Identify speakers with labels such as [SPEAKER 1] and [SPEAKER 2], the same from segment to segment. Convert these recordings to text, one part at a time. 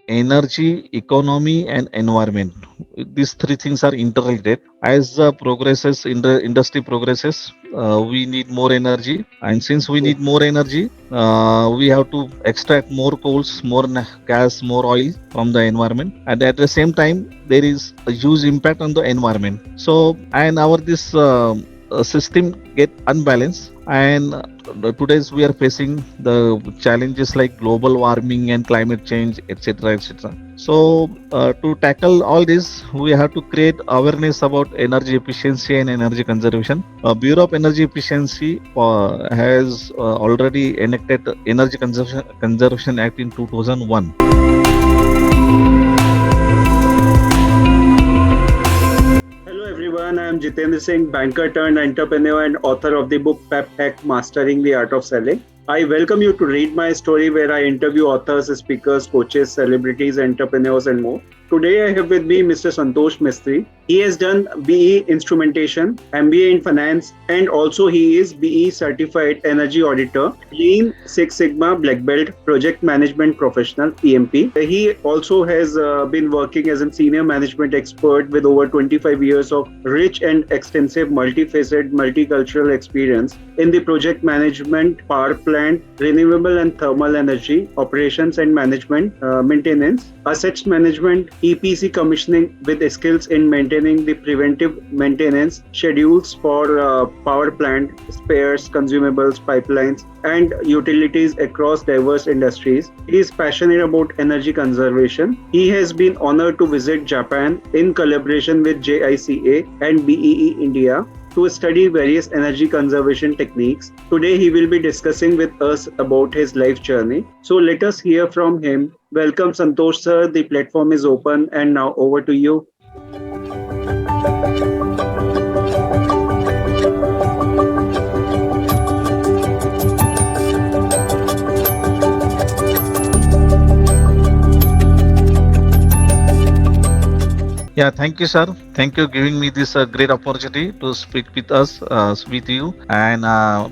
[SPEAKER 1] energy, economy, and environment. These three things are interrelated. As the progresses in the industry progresses, we need more energy, and since we need more energy, we have to extract more coals, more gas, more oil from the environment, and at the same time, there is a huge impact on the environment. So, and our this system get unbalanced, and today's we are facing the challenges like global warming and climate change, etc., etc. So to tackle all this, we have to create awareness about energy efficiency and energy conservation. Bureau of Energy Efficiency has already enacted Energy Conservation Act in 2001.
[SPEAKER 2] Hello everyone, I am Jitendra Singh, banker turned entrepreneur and author of the book Pep Hack Mastering the Art of Selling. I welcome you to read my story where I interview authors, speakers, coaches, celebrities, entrepreneurs, and more. Today I have with me Mr. Santosh Mestry. He has done BE Instrumentation, MBA in Finance, and also he is BE Certified Energy Auditor, Lean Six Sigma Black Belt, Project Management Professional, PMP. He also has been working as a senior management expert with over 25 years of rich and extensive multifaceted multicultural experience in the project management, power plant, renewable and thermal energy, operations and management, maintenance, assets management, EPC commissioning with skills in maintaining the preventive maintenance schedules for power plant, spares, consumables, pipelines, and utilities across diverse industries. He is passionate about energy conservation. He has been honored to visit Japan in collaboration with JICA and BEE India to study various energy conservation techniques. Today he will be discussing with us about his life journey. So let us hear from him. Welcome Santosh sir, the platform is open and now over to you.
[SPEAKER 1] Yeah, thank you, sir. Thank you giving me this great opportunity to speak with us, with you, and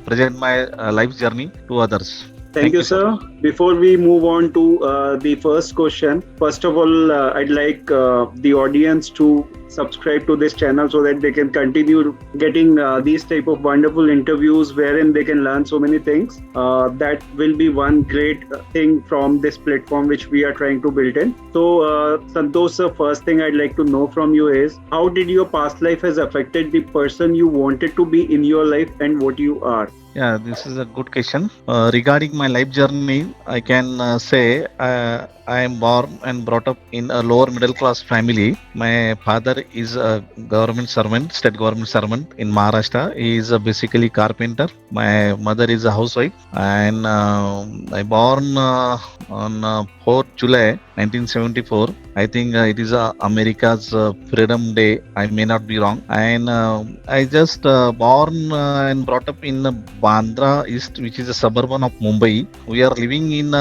[SPEAKER 1] present my life journey to others.
[SPEAKER 2] Thank
[SPEAKER 1] Thank
[SPEAKER 2] you,
[SPEAKER 1] you, sir.
[SPEAKER 2] sir. Before we move on to the first question, first of all, I'd like the audience to subscribe to this channel so that they can continue getting these type of wonderful interviews wherein they can learn so many things. That will be one great thing from this platform which we are trying to build in. So, Santosh, sir, first thing I'd like to know from you is how did your past life has affected the person you wanted to be in your life and what you are?
[SPEAKER 1] Yeah, this is a good question. Regarding my life journey, I can say I am born and brought up in a lower middle class family. My father is a government servant, state government servant in Maharashtra. He is basically carpenter. My mother is a housewife, and I born on 4th July 1974. I think it is America's Freedom Day. I may not be wrong. And I just born and brought up in Bandra East, which is a suburban of Mumbai. We are living in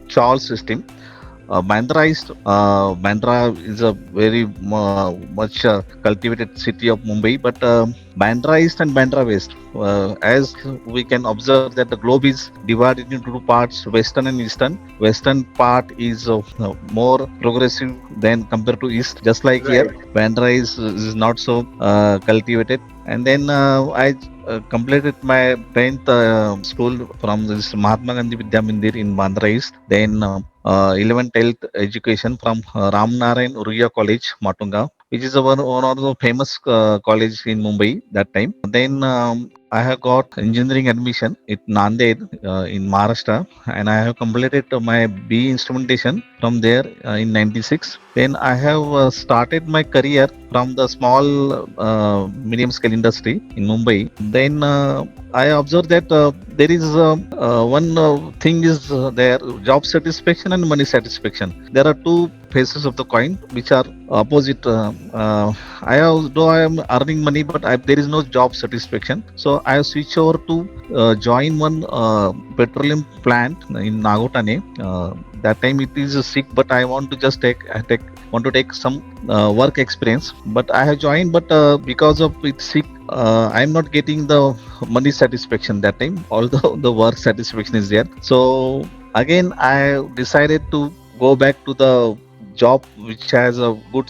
[SPEAKER 1] Chawl system. Bandra is a very much cultivated city of Mumbai, but Bandra East and Bandra West, as we can observe that the globe is divided into two parts, Western and Eastern. Western part is more progressive than compared to East, just like here.
[SPEAKER 2] Right.
[SPEAKER 1] Bandra is not so cultivated. And then I completed my 10th school from this Mahatma Gandhi Vidya Mandir in Bandra East. Then 11th, 12th education from Ramnarayan Uriya College, Matunga, which is one of the famous college in Mumbai that time. Then I have got engineering admission at Nanded in Maharashtra, and I have completed my BE instrumentation from there in '96. Then I have started my career from the small medium scale industry in Mumbai. Then I observed that there is one thing is there, job satisfaction and money satisfaction. There are two faces of the coin which are opposite. Though I am earning money, but there is no job satisfaction. So I have switched over to join one petroleum plant in Nagotane. That time it is sick, but I want to just want to take some work experience. But I have joined, but because of it sick, I am not getting the money satisfaction that time. Although the work satisfaction is there, so again I decided to go back to the job which has a good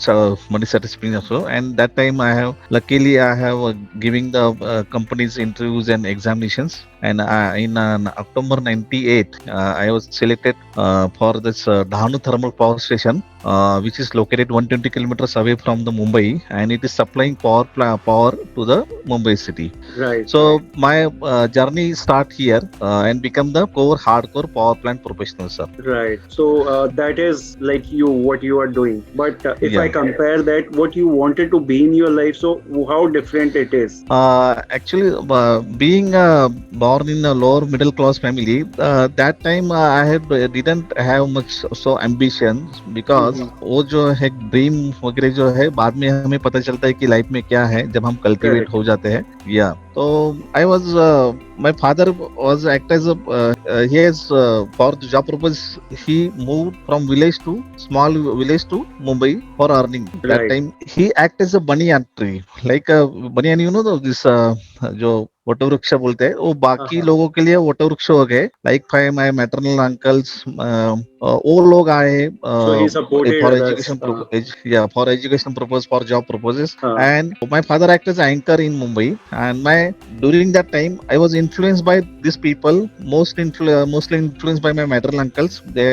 [SPEAKER 1] money satisfaction also. And that time I have luckily I have giving the companies interviews and examinations. And in October 98, I was selected for this Dhanu thermal power station, which is located 120 kilometers away from the Mumbai, and it is supplying power to the Mumbai city.
[SPEAKER 2] Right,
[SPEAKER 1] So
[SPEAKER 2] right,
[SPEAKER 1] my journey start here and become the core hardcore power plant professional, sir.
[SPEAKER 2] right. So that is like you what you are doing. But if I
[SPEAKER 1] Yeah.
[SPEAKER 2] compare that, what you wanted to be in your life, so how different it is.
[SPEAKER 1] Actually, being born in a lower middle class family, that time I had didn't have much so ambition, because
[SPEAKER 2] Mhm.
[SPEAKER 1] वो जो है dream वगैरह जो है बाद में हमें पता चलता है कि लाइफ में क्या है जब हम कल्टीवेट
[SPEAKER 2] Correct.
[SPEAKER 1] हो जाते हैं. या तो I was my father was act as a he has for the job purpose he moved from village to small village to Mumbai for earning. That
[SPEAKER 2] Right.
[SPEAKER 1] time he act as a banyan tree, like banyan, you know, this जो वटवृक्ष बोलते हैं, वो बाकी
[SPEAKER 2] Uh-huh.
[SPEAKER 1] लोगों के लिए वटवृक्ष हो गए. Like five my maternal uncles, वो लोग आए
[SPEAKER 2] So he supported
[SPEAKER 1] for
[SPEAKER 2] others.
[SPEAKER 1] Education या for education purpose, for job purposes.
[SPEAKER 2] Uh,
[SPEAKER 1] And my father acted as anchor in Mumbai, and my during that time I was influenced by these people, mostly influenced by my maternal uncles. They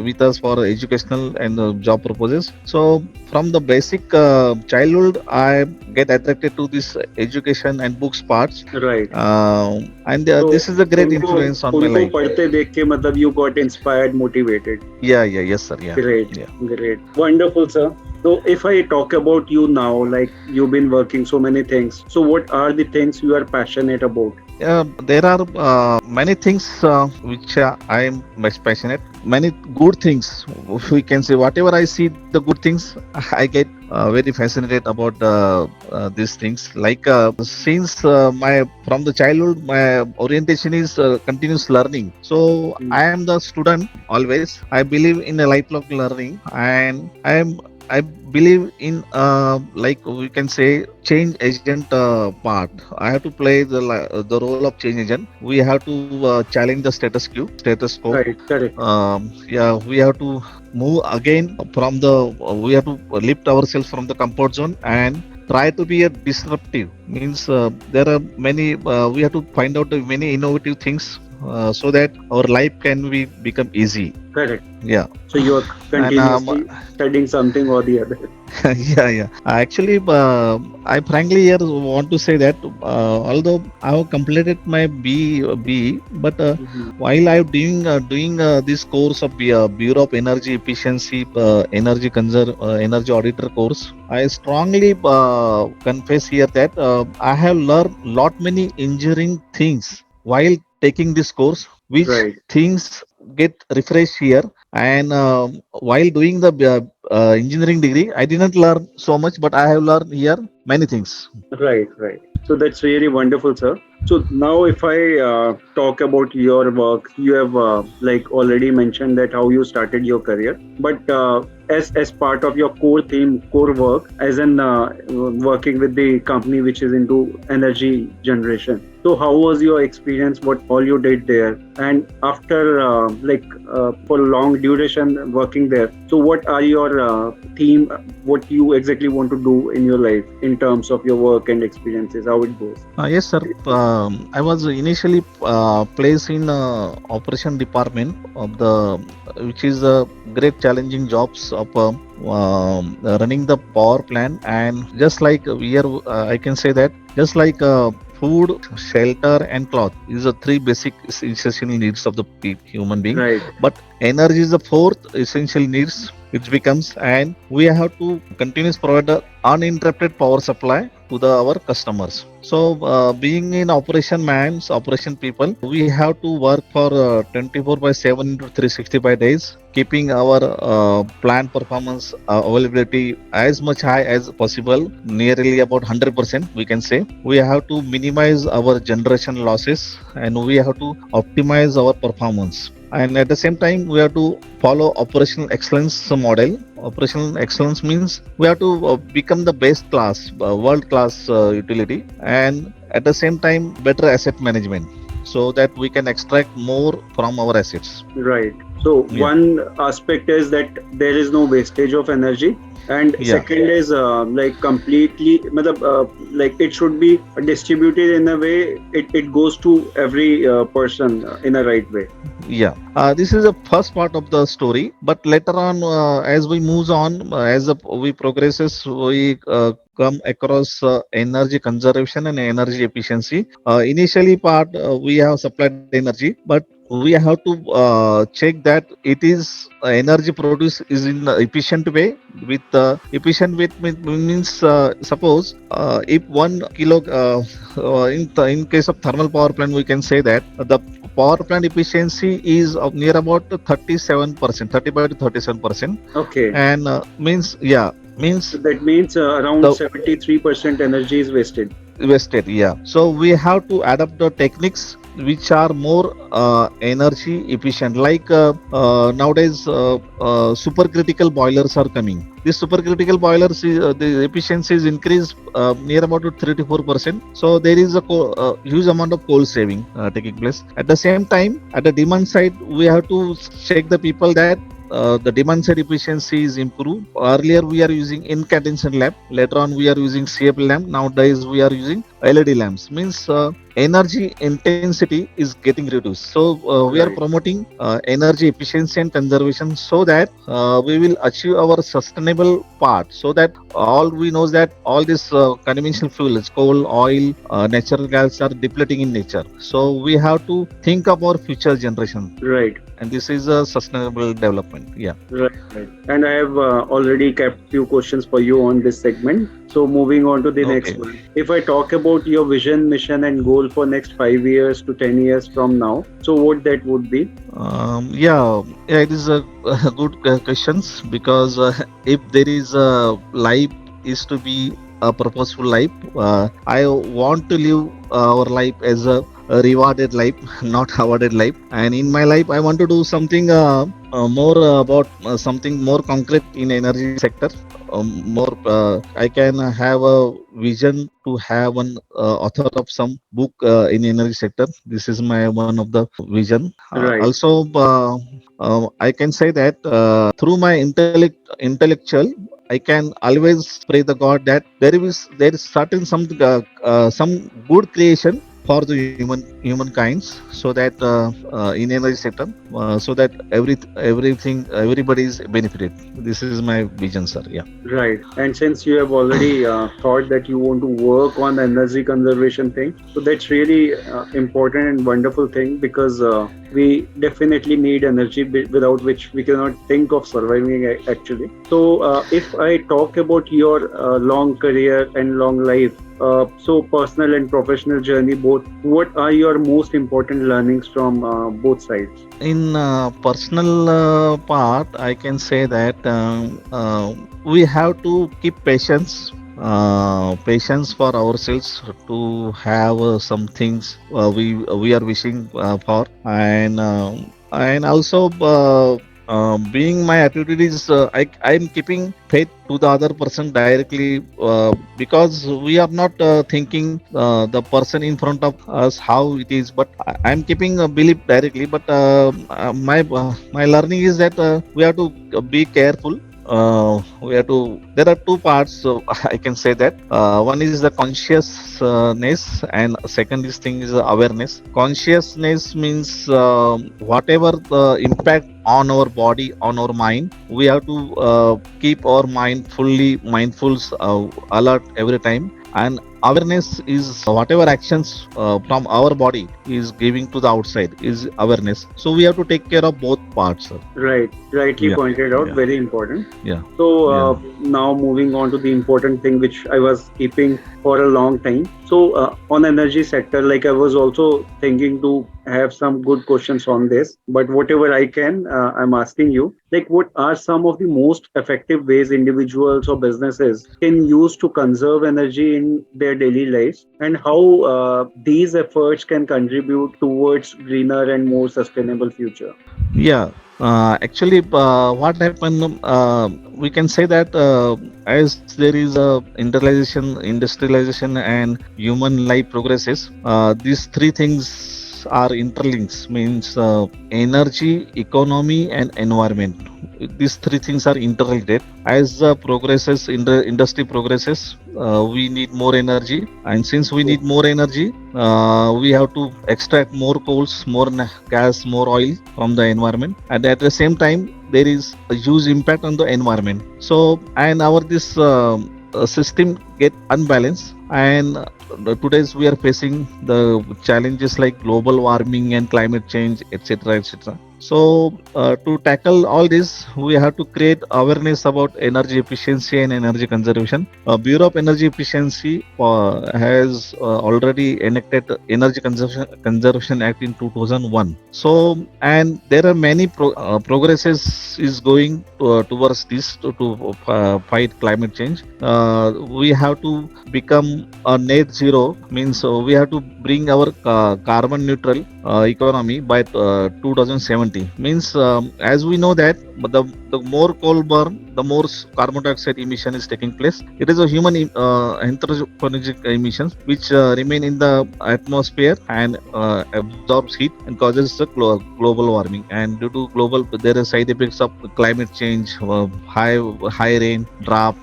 [SPEAKER 1] with us for educational and job purposes. So from the basic childhood I get attracted to this education and books parts,
[SPEAKER 2] right.
[SPEAKER 1] and
[SPEAKER 2] So
[SPEAKER 1] this is a great
[SPEAKER 2] उनको
[SPEAKER 1] influence on my
[SPEAKER 2] उनको
[SPEAKER 1] life.
[SPEAKER 2] पढ़ते देख के मतलब you got inspired, motivated.
[SPEAKER 1] Yeah, yes sir, yeah.
[SPEAKER 2] Great,
[SPEAKER 1] Yeah.
[SPEAKER 2] great, wonderful, sir. So if I talk about you now, like you've been working so many things. So what are the things you are passionate about?
[SPEAKER 1] There are many things which I am much passionate. Many good things, we can say. Whatever I see, the good things, I get very fascinated about these things. Like since my from the childhood, my orientation is continuous learning. So
[SPEAKER 2] Mm.
[SPEAKER 1] I am the student always. I believe in a lifelong learning, and I believe in like we can say change agent part. I have to play the role of change agent. We have to challenge the status quo.
[SPEAKER 2] Right, correct.
[SPEAKER 1] Yeah, we have to move again from the. We have to lift ourselves from the comfort zone and try to be a disruptive. Means there are many. We have to find out the many innovative things so that our life can be become easy.
[SPEAKER 2] Correct.
[SPEAKER 1] Yeah.
[SPEAKER 2] So you are
[SPEAKER 1] And
[SPEAKER 2] continuously studying something or the other.
[SPEAKER 1] yeah. Actually, I frankly here want to say that although I have completed my B, but
[SPEAKER 2] Mhm.
[SPEAKER 1] while I am doing this course of Bureau of Energy Efficiency, Energy Auditor course, I strongly confess here that I have learned lot many engineering things while taking this course, which
[SPEAKER 2] Right,
[SPEAKER 1] things get refreshed here. And while doing the engineering degree, I didn't learn so much, but I have learned here many things.
[SPEAKER 2] right, right. So that's really wonderful, sir. So now, if I talk about your work, you have like already mentioned that how you started your career, but as part of your core theme, core work, as in working with the company which is into energy generation. So how was your experience? What all you did there? And after for long duration working there, so what are your theme? What you exactly want to do in your life in terms of your work and experiences? How it goes?
[SPEAKER 1] Yes, sir. I was initially placed in operation department of the, which is a great challenging jobs of running the power plant. And just like we are, I can say that just like food, shelter, and cloth is the three basic essential needs of the human being.
[SPEAKER 2] Right,
[SPEAKER 1] But energy is the fourth essential needs which becomes, and we have to continuously provide the uninterrupted power supply to our customers. So, being in operation people, we have to work for 24 by 7 into 365 days, keeping our plant performance availability as much high as possible, nearly about 100%. We can say we have to minimize our generation losses, and we have to optimize our performance. And at the same time, we have to follow operational excellence model. Operational excellence means we have to become the best class, world class utility, and at the same time better asset management, so that we can extract more from our assets.
[SPEAKER 2] right. So
[SPEAKER 1] Yeah.
[SPEAKER 2] one aspect is that there is no wastage of energy, and
[SPEAKER 1] Yeah.
[SPEAKER 2] second is like completely, like it should be distributed in a way it goes to every person in a right way.
[SPEAKER 1] Yeah, this is the first part of the story. But later on, as we moves on, we progresses, we come across energy conservation and energy efficiency. Initially, part we have supplied energy, but we have to check that it is energy produced is in efficient way. With efficient with means suppose if 1 kilo in case of thermal power plant, we can say that the power plant efficiency is of near about 37%, 35 to 37%,
[SPEAKER 2] Okay,
[SPEAKER 1] and means
[SPEAKER 2] so that means around
[SPEAKER 1] the
[SPEAKER 2] 73% energy is wasted.
[SPEAKER 1] wasted. Yeah, so we have to adapt the techniques which are more energy efficient, like nowadays supercritical boilers are coming. These supercritical boilers the efficiency is increased near about 3 to 4%. So there is a huge amount of coal saving taking place. At the same time, at the demand side, we have to check the people that the demand side efficiency is improved. Earlier we are using incandescent lamp. Later on we are using CFL lamp. Nowadays we are using LED lamps. Means energy intensity is getting reduced. So we are
[SPEAKER 2] Right.
[SPEAKER 1] promoting energy efficiency and conservation so that we will achieve our sustainable part. So that all we know is that all these conventional fuels, coal, oil, natural gas are depleting in nature. So we have to think of our future generation,
[SPEAKER 2] Right.
[SPEAKER 1] and this is a sustainable development. Yeah.
[SPEAKER 2] Right, right. And I have already kept few questions for you on this segment. So moving on to the next
[SPEAKER 1] Okay.
[SPEAKER 2] one. If I talk about your vision, mission, and goal for next 5 years to 10 years from now, so what that would be?
[SPEAKER 1] Yeah, it is a good questions, because if there is a life is to be a purposeful life, I want to live our life as a rewarded life, not awarded life. And in my life, I want to do something more about something more concrete in energy sector. More, I can have a vision to have one author of some book in energy sector. This is my one of the vision.
[SPEAKER 2] Right,
[SPEAKER 1] Also, I can say that through my intellectual, I can always pray the God that there is certain some good creation for the humankinds, so that in energy sector, so that everybody is benefited. This is my vision, sir. Yeah.
[SPEAKER 2] right. And since you have already thought that you want to work on the energy conservation thing, so that's really important and wonderful thing because we definitely need energy without which we cannot think of surviving actually. So if I talk about your long career and long life, so personal and professional journey both, what are your most important learnings from both sides?
[SPEAKER 1] In personal part, I can say that we have to keep patience for ourselves to have some things we are wishing for, and also being my attitude is I'm keeping faith to the other person directly, because we are not thinking the person in front of us how it is, but I'm keeping a belief directly. But my learning is that we have to be careful. We have to. There are two parts. So I can say that one is the consciousness, and second is thing is awareness. Consciousness means whatever the impact on our body, on our mind, we have to keep our mind fully mindful, alert every time. And awareness is whatever actions from our body is giving to the outside is awareness. So we have to take care of both parts, sir.
[SPEAKER 2] Right, rightly
[SPEAKER 1] Yeah.
[SPEAKER 2] pointed out,
[SPEAKER 1] Yeah.
[SPEAKER 2] very important.
[SPEAKER 1] Yeah.
[SPEAKER 2] So
[SPEAKER 1] Yeah.
[SPEAKER 2] now moving on to the important thing which I was keeping for a long time. So on energy sector, like I was also thinking to have some good questions on this, but whatever I can, I'm asking you, like what are some of the most effective ways individuals or businesses can use to conserve energy in their daily lives, and how these efforts can contribute towards greener and more sustainable future?
[SPEAKER 1] Yeah. Actually, what happened? We can say that as there is industrialization, and human life progresses, these three things things are interlinks, means energy, economy, and environment. These three things are interrelated. As progresses in the industry progresses, we need more energy, and since we need more energy, we have to extract more coals, more gas, more oil from the environment, and at the same time, there is a huge impact on the environment. So, and our this system get unbalanced, and today's we are facing the challenges like global warming and climate change, etc., etc. So, to tackle all this, we have to create awareness about energy efficiency and energy conservation. Bureau of Energy Efficiency has already enacted Energy Conservation Act in 2001. So, and there are many progresses is going towards this to fight climate change. We have to become a net zero, means we have to bring our carbon neutral economy by 2070. Means as we know that the more coal burn, the more carbon dioxide emission is taking place. It is a human anthropogenic emissions which remain in the atmosphere and absorbs heat and causes the global warming. And due to global, there are side effects of climate change, high rain, drought,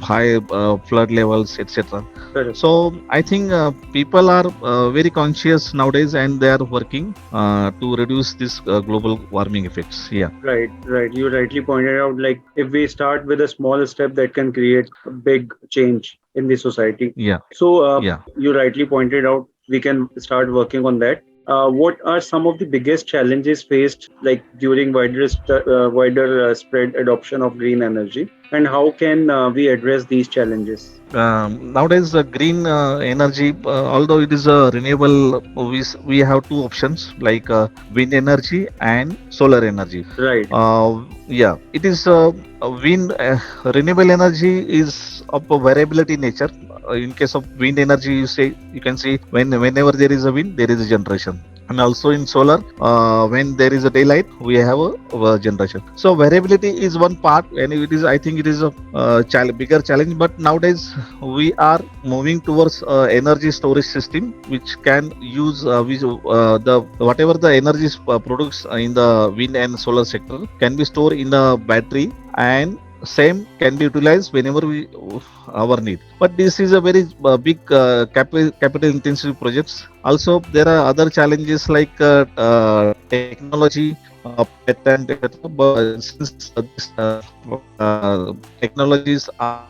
[SPEAKER 1] high flood levels, etc.
[SPEAKER 2] Correct.
[SPEAKER 1] So I think people are very conscious nowadays, and they are working to reduce this global warming effects. Yeah.
[SPEAKER 2] Right, right. You rightly pointed out, like if we start with a small step that can create a big change in the society.
[SPEAKER 1] Yeah.
[SPEAKER 2] So,
[SPEAKER 1] Yeah.
[SPEAKER 2] you rightly pointed out, we can start working on that. What are some of the biggest challenges faced, like during wider spread adoption of green energy, and how can we address these challenges?
[SPEAKER 1] Nowadays, green energy, although it is a renewable, we have two options like wind energy and solar energy.
[SPEAKER 2] Right,
[SPEAKER 1] Yeah, it is wind renewable energy is of a variability nature. In case of wind energy, you can see whenever there is a wind, there is a generation. And also in solar, when there is a daylight, we have a generation. So variability is one part, and it is, I think, it is a bigger challenge. But nowadays we are moving towards energy storage system, which can use the whatever the energy products in the wind and solar sector can be stored in the battery, and same can be utilized whenever we our need. But this is a very big capital intensive projects. Also there are other challenges like technology, patent, etc. But since these technologies are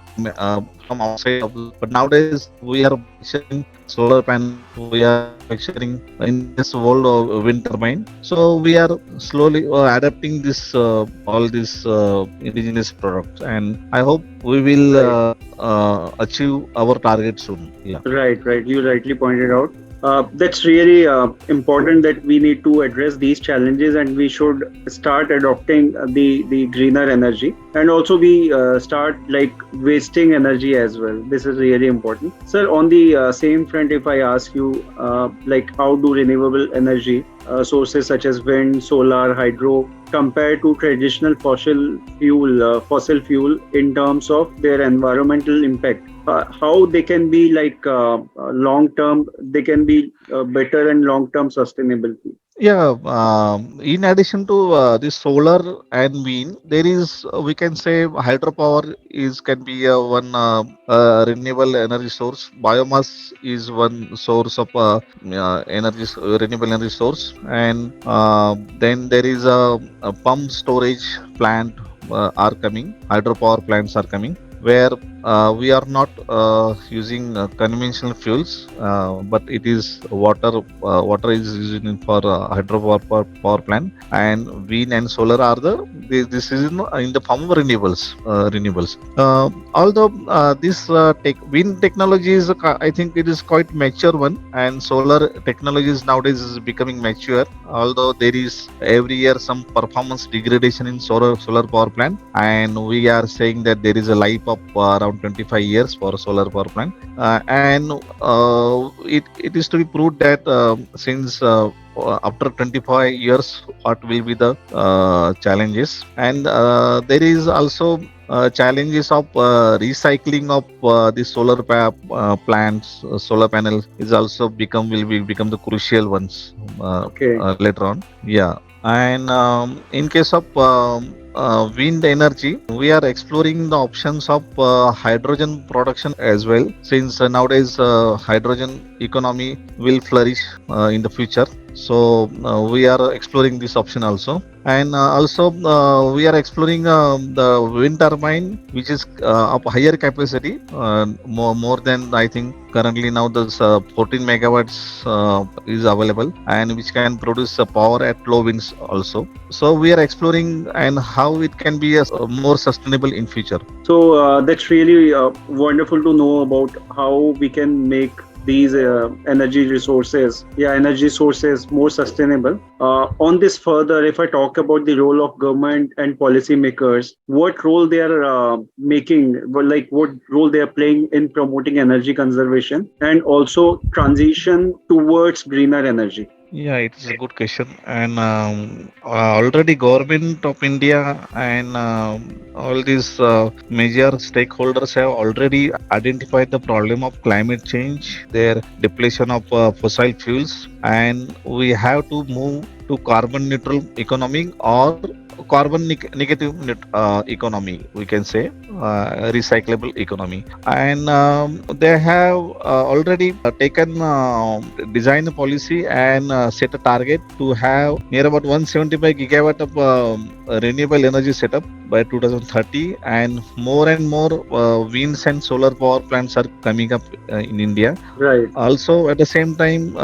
[SPEAKER 1] from outside of but nowadays we are manufacturing solar panel, we are manufacturing in this world of wind turbine. So we are slowly adapting this all these indigenous products, and I hope we will
[SPEAKER 2] right.
[SPEAKER 1] achieve our target soon. Yeah.
[SPEAKER 2] Right, right. You rightly pointed out. That's really important that we need to address these challenges, and we should start adopting the greener energy, and also we start like wasting energy as well. This is really important, sir. On the same front, if I ask you, like how do renewable energy sources such as wind, solar, hydro compare to traditional fossil fuel in terms of their environmental impact? How they can be like long term, they can be better and long term sustainability.
[SPEAKER 1] Yeah, in addition to the solar and wind, there is we can say hydropower is can be one renewable energy source. Biomass is one source of renewable energy source, and then there is a pump storage plant are coming. Hydropower plants are coming where we are not using conventional fuels, but it is water. Water is used for hydropower power plant, and wind and solar are this is in the form of renewables. Although this wind technology is, I think it is quite mature one, and solar technologies nowadays is becoming mature. Although there is every year some performance degradation in solar power plant, and we are saying that there is a life of around 25 years for a solar power plant, and it is to be proved that since after 25 years, what will be the challenges? And there is also challenges of recycling of the plants, solar panels is also become the crucial ones
[SPEAKER 2] Okay.
[SPEAKER 1] later on. Yeah, and in case of wind energy, we are exploring the options of hydrogen production as well, since nowadays hydrogen economy will flourish in the future. So we are exploring this option also, and also we are exploring the wind turbine, which is of higher capacity, more than I think currently now there's 14 megawatts is available, and which can produce power at low winds also. So we are exploring and how it can be more sustainable in future.
[SPEAKER 2] So that's really wonderful to know about how we can make these energy sources more sustainable. On this further, if I talk about the role of government and policymakers, what role they are making, well, like what role they are playing in promoting energy conservation and also transition towards greener energy.
[SPEAKER 1] Yeah, it's a good question. And already government of India and all these major stakeholders have already identified the problem of climate change, their depletion of fossil fuels, and we have to move to carbon neutral economy or negative economy, we can say, recyclable economy. And they have already taken design a policy and set a target to have near about 175 gigawatt of renewable energy setup by 2030, and more winds and solar power plants are coming up in India.
[SPEAKER 2] Right.
[SPEAKER 1] Also, at the same time,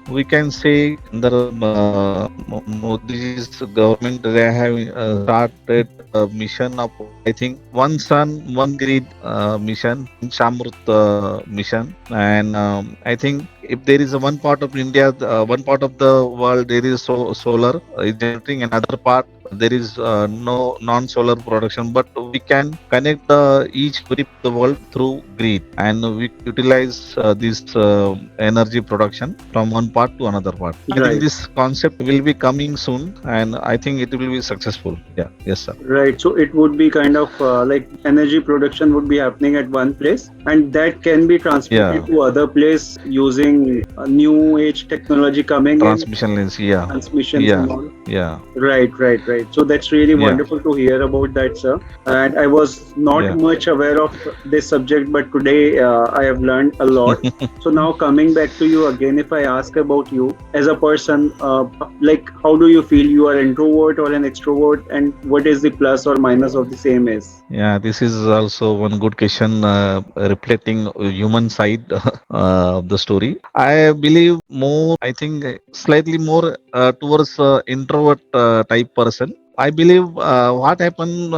[SPEAKER 1] we can say the Modi's government, they have started a mission of, I think, one sun, one grid mission, Shamrut mission, and I think if there is a one part of India, one part of the world, there is solar is generating, another part there is no non-solar production, but we can connect every the world through grid, and we utilize this energy production from one part to another part. I think
[SPEAKER 2] Right.
[SPEAKER 1] this concept will be coming soon, and I think it will be successful. Yeah, yes, sir.
[SPEAKER 2] Right. So it would be kind of like energy production would be happening at one place, and that can be transported
[SPEAKER 1] Yeah,
[SPEAKER 2] to other place using new age technology coming in,
[SPEAKER 1] transmission lines. Yeah,
[SPEAKER 2] transmissions
[SPEAKER 1] yeah,
[SPEAKER 2] and all.
[SPEAKER 1] yeah,
[SPEAKER 2] Right, right, right. So that's really
[SPEAKER 1] yeah,
[SPEAKER 2] wonderful to hear about that, sir. And I was not
[SPEAKER 1] yeah.
[SPEAKER 2] much aware of this subject, but today I have learned a lot. So now coming back to you again, if I ask about you as a person, like how do you feel? You are introvert or an extrovert, and what is the plus or minus of the same is?
[SPEAKER 1] Yeah, this is also one good question reflecting human side of the story. I believe more, I think slightly more towards introvert type person. I believe what happened,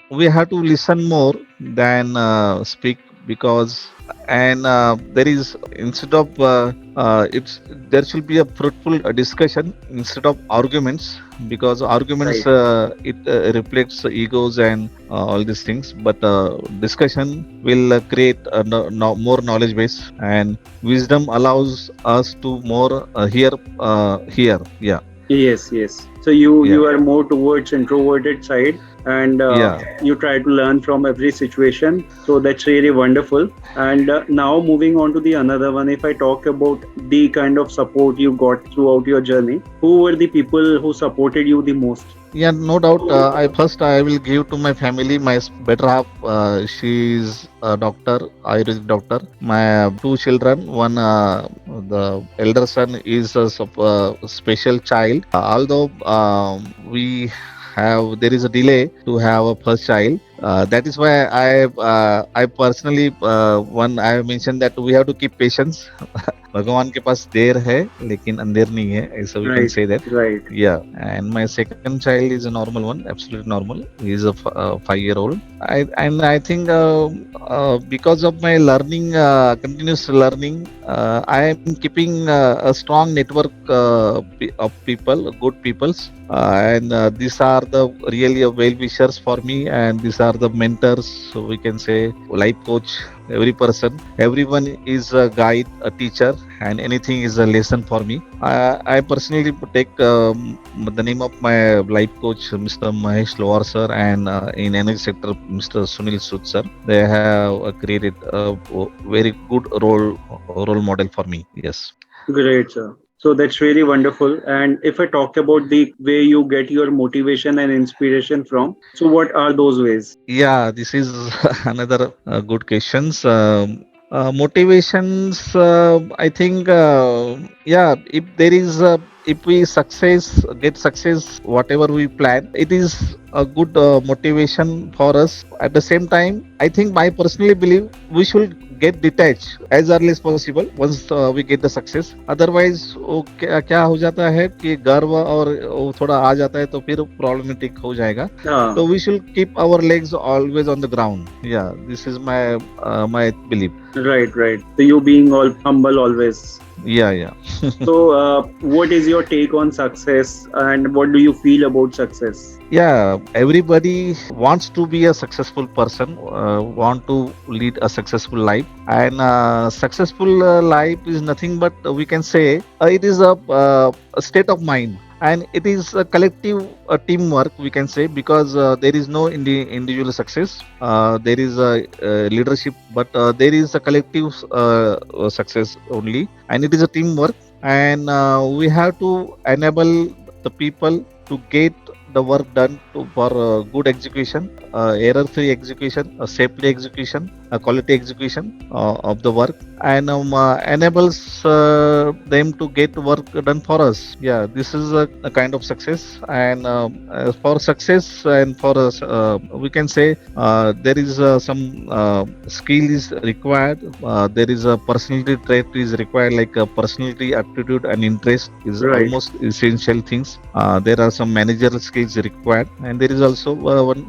[SPEAKER 1] we have to listen more than speak, because and there is, instead of it's there should be a fruitful discussion instead of arguments, because arguments
[SPEAKER 2] Right.
[SPEAKER 1] it reflects egos and all these things, but discussion will create more knowledge base, and wisdom allows us to more hear. Yeah,
[SPEAKER 2] Yes, yes. So you
[SPEAKER 1] yeah,
[SPEAKER 2] you are more towards introverted side, and
[SPEAKER 1] yeah.
[SPEAKER 2] you try to learn from every situation. So that's really wonderful. And now moving on to the another one, if I talk about the kind of support you got throughout your journey, who were the people who supported you the most?
[SPEAKER 1] Yeah, no doubt. I will give to my family, my better half. She is a doctor, Ayurvedic doctor. My two children. One, the elder son is a special child. Although we have, there is a delay to have a first child. That is why I personally one I have mentioned that we have to keep patience. भगवान के पास देर है लेकिन अंधेर नहीं है, ऐसा we can
[SPEAKER 2] Right,
[SPEAKER 1] say that.
[SPEAKER 2] right.
[SPEAKER 1] Yeah, and my second child is a normal one, absolutely normal. He is a 5-year-old. I think because of my learning, continuous learning, I am keeping a strong network of people, good peoples, and these are the really well wishers for me, and these are the mentors. So we can say life coach. Every person, everyone is a guide, a teacher, and anything is a lesson for me. I personally take the name of my life coach, Mr. Mahesh Loar sir, and in energy sector, Mr. Sunil Sud sir. They have created a very good role model for me. Yes.
[SPEAKER 2] Great, sir. So that's really wonderful. And if I talk about the way you get your motivation and inspiration from, so what are those ways?
[SPEAKER 1] Yeah, this is another good questions. Motivations, I think, yeah, if there is, if we get success, whatever we plan, it is a good motivation for us. At the same time, I think I personally believe we should get detached as early as possible once we get the success. Otherwise, वो क्या हो जाता है कि गर्व और वो थोड़ा आ जाता है तो फिर प्रॉब्लमेटिक हो जाएगा.
[SPEAKER 2] Ah,
[SPEAKER 1] So we should keep our legs always on the ground. Yeah, this is my belief.
[SPEAKER 2] right, right. So you being all humble always.
[SPEAKER 1] Yeah, yeah.
[SPEAKER 2] So, what is your take on success and what do you feel about success?
[SPEAKER 1] Yeah, everybody wants to be a successful person, want to lead a successful life, and successful life is nothing but we can say it is a state of mind, and it is a collective teamwork we can say, because there is no individual success, there is a leadership, but there is a collective success only, and it is a teamwork, and we have to enable the people to get the work done for good execution, error-free execution, safely execution, quality execution of the work, and enables them to get work done for us. Yeah, this is a kind of success, and for success and for us, we can say there is some skill is required. There is a personality trait is required, like personality, aptitude, and interest is
[SPEAKER 2] Right.
[SPEAKER 1] almost essential things. There are some managerial skills required, and there is also one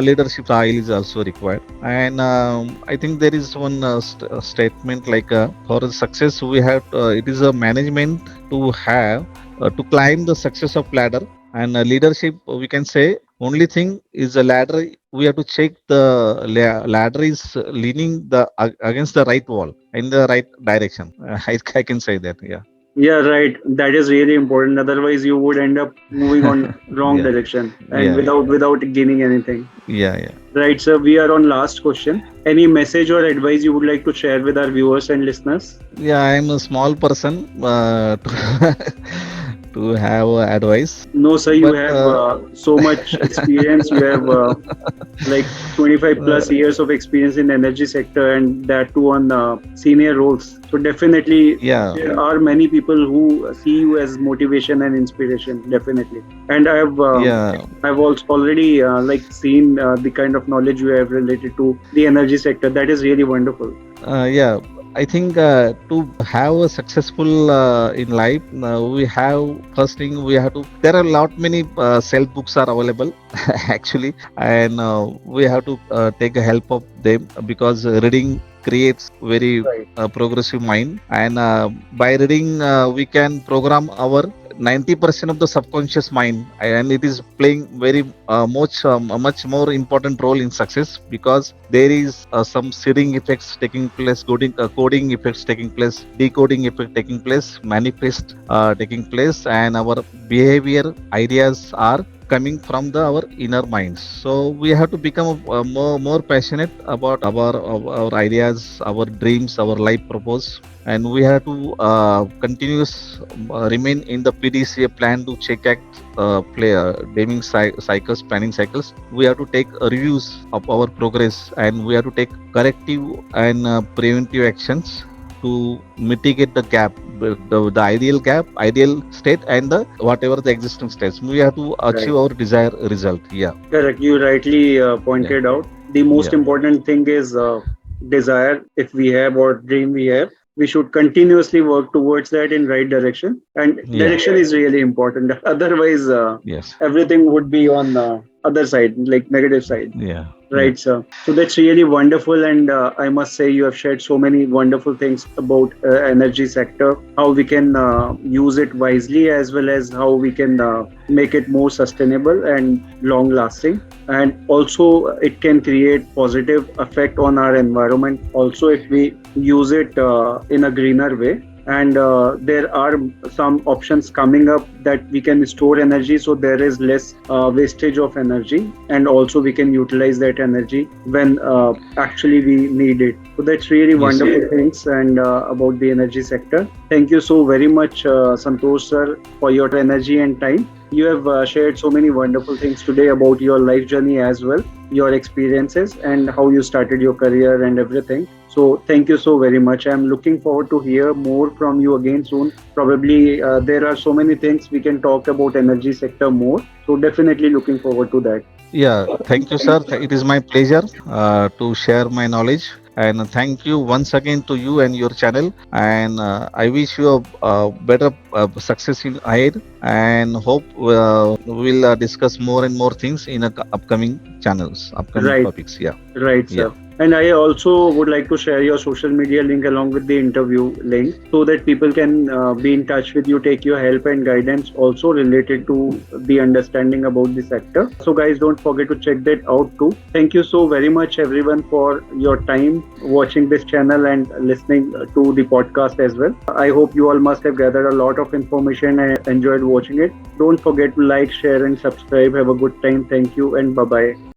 [SPEAKER 1] leadership style is also required. And I think there is one statement like for success we have it is a management to have to climb the success of ladder, and leadership we can say only thing is a ladder. We have to check the ladder is leaning the against the right wall in the right direction. I can say that. Yeah.
[SPEAKER 2] Yeah, right. That is really important. Otherwise, you would end up moving on wrong
[SPEAKER 1] Yeah.
[SPEAKER 2] direction and
[SPEAKER 1] Yeah.
[SPEAKER 2] without gaining anything.
[SPEAKER 1] Yeah. Yeah.
[SPEAKER 2] Right, sir. We are on last question. Any message or advice you would like to share with our viewers and listeners?
[SPEAKER 1] Yeah, I'm a small person to have advice,
[SPEAKER 2] No, sir. You
[SPEAKER 1] but
[SPEAKER 2] have so much experience. You have like 25 plus
[SPEAKER 1] uh,
[SPEAKER 2] years of experience in energy sector, and that too on senior roles. So definitely
[SPEAKER 1] yeah,
[SPEAKER 2] there are many people who see you as motivation and inspiration. Definitely, and
[SPEAKER 1] yeah,
[SPEAKER 2] I've also already like seen the kind of knowledge you have related to the energy sector. That is really wonderful.
[SPEAKER 1] yeah. I think to have a successful in life, we have first thing we have to. There are a lot many self books are available actually, and we have to take a help of them, because reading creates very
[SPEAKER 2] Right.
[SPEAKER 1] progressive mind, and by reading we can program our 90% of the subconscious mind, and it is playing very much more important role in success, because there is some searing effects taking place, coding effects taking place, decoding effect taking place, manifest taking place, and our behavior ideas are coming from our inner minds. So we have to become more passionate about our ideas, our dreams, our life purpose, and we have to continuous remain in the PDCA plan to check act play naming cycles, planning cycles. We have to take reviews of our progress, and we have to take corrective and preventive actions to mitigate the gap, the ideal gap, ideal state, and the whatever the existing states. We have to
[SPEAKER 2] Right.
[SPEAKER 1] achieve our desired result. Yeah.
[SPEAKER 2] Correct. You rightly
[SPEAKER 1] Yeah.
[SPEAKER 2] pointed out. The most
[SPEAKER 1] Yeah.
[SPEAKER 2] important thing is desire. If we have or dream we have, we should continuously work towards that in right direction. And
[SPEAKER 1] Yeah.
[SPEAKER 2] direction is really important. Otherwise,
[SPEAKER 1] Yes.
[SPEAKER 2] everything would be on other side, like negative side.
[SPEAKER 1] Yeah. Yeah.
[SPEAKER 2] Right, sir. So that's really wonderful, and I must say you have shared so many wonderful things about energy sector, how we can use it wisely, as well as how we can make it more sustainable and long lasting. And also, it can create positive effect on our environment. Also, if we use it in a greener way. And there are some options coming up that we can store energy, so there is less wastage of energy, and also we can utilize that energy when actually we need it. So that's really
[SPEAKER 1] Yes.
[SPEAKER 2] wonderful things and about the energy sector. Thank you so very much, Santosh sir, for your energy and time. You have shared so many wonderful things today about your life journey as well, your experiences, and how you started your career and everything. So thank you so very much. I'm looking forward to hear more from you again soon. Probably there are so many things we can talk about energy sector more. So definitely looking forward to that.
[SPEAKER 1] Yeah, thank you, sir. It is my pleasure to share my knowledge. And thank you once again to you and your channel. And I wish you a better success in ahead. And hope we'll discuss more and more things in upcoming channels, upcoming
[SPEAKER 2] Right.
[SPEAKER 1] topics. Yeah,
[SPEAKER 2] Right,
[SPEAKER 1] yeah.
[SPEAKER 2] sir. And I also would like to share your social media link along with the interview link so that people can be in touch with you, take your help and guidance also related to the understanding about the sector. So, guys, don't forget to check that out too. Thank you so very much, everyone, for your time watching this channel and listening to the podcast as well. I hope you all must have gathered a lot of information and enjoyed watching it. Don't forget to like, share, and subscribe. Have a good time. Thank you, and bye bye.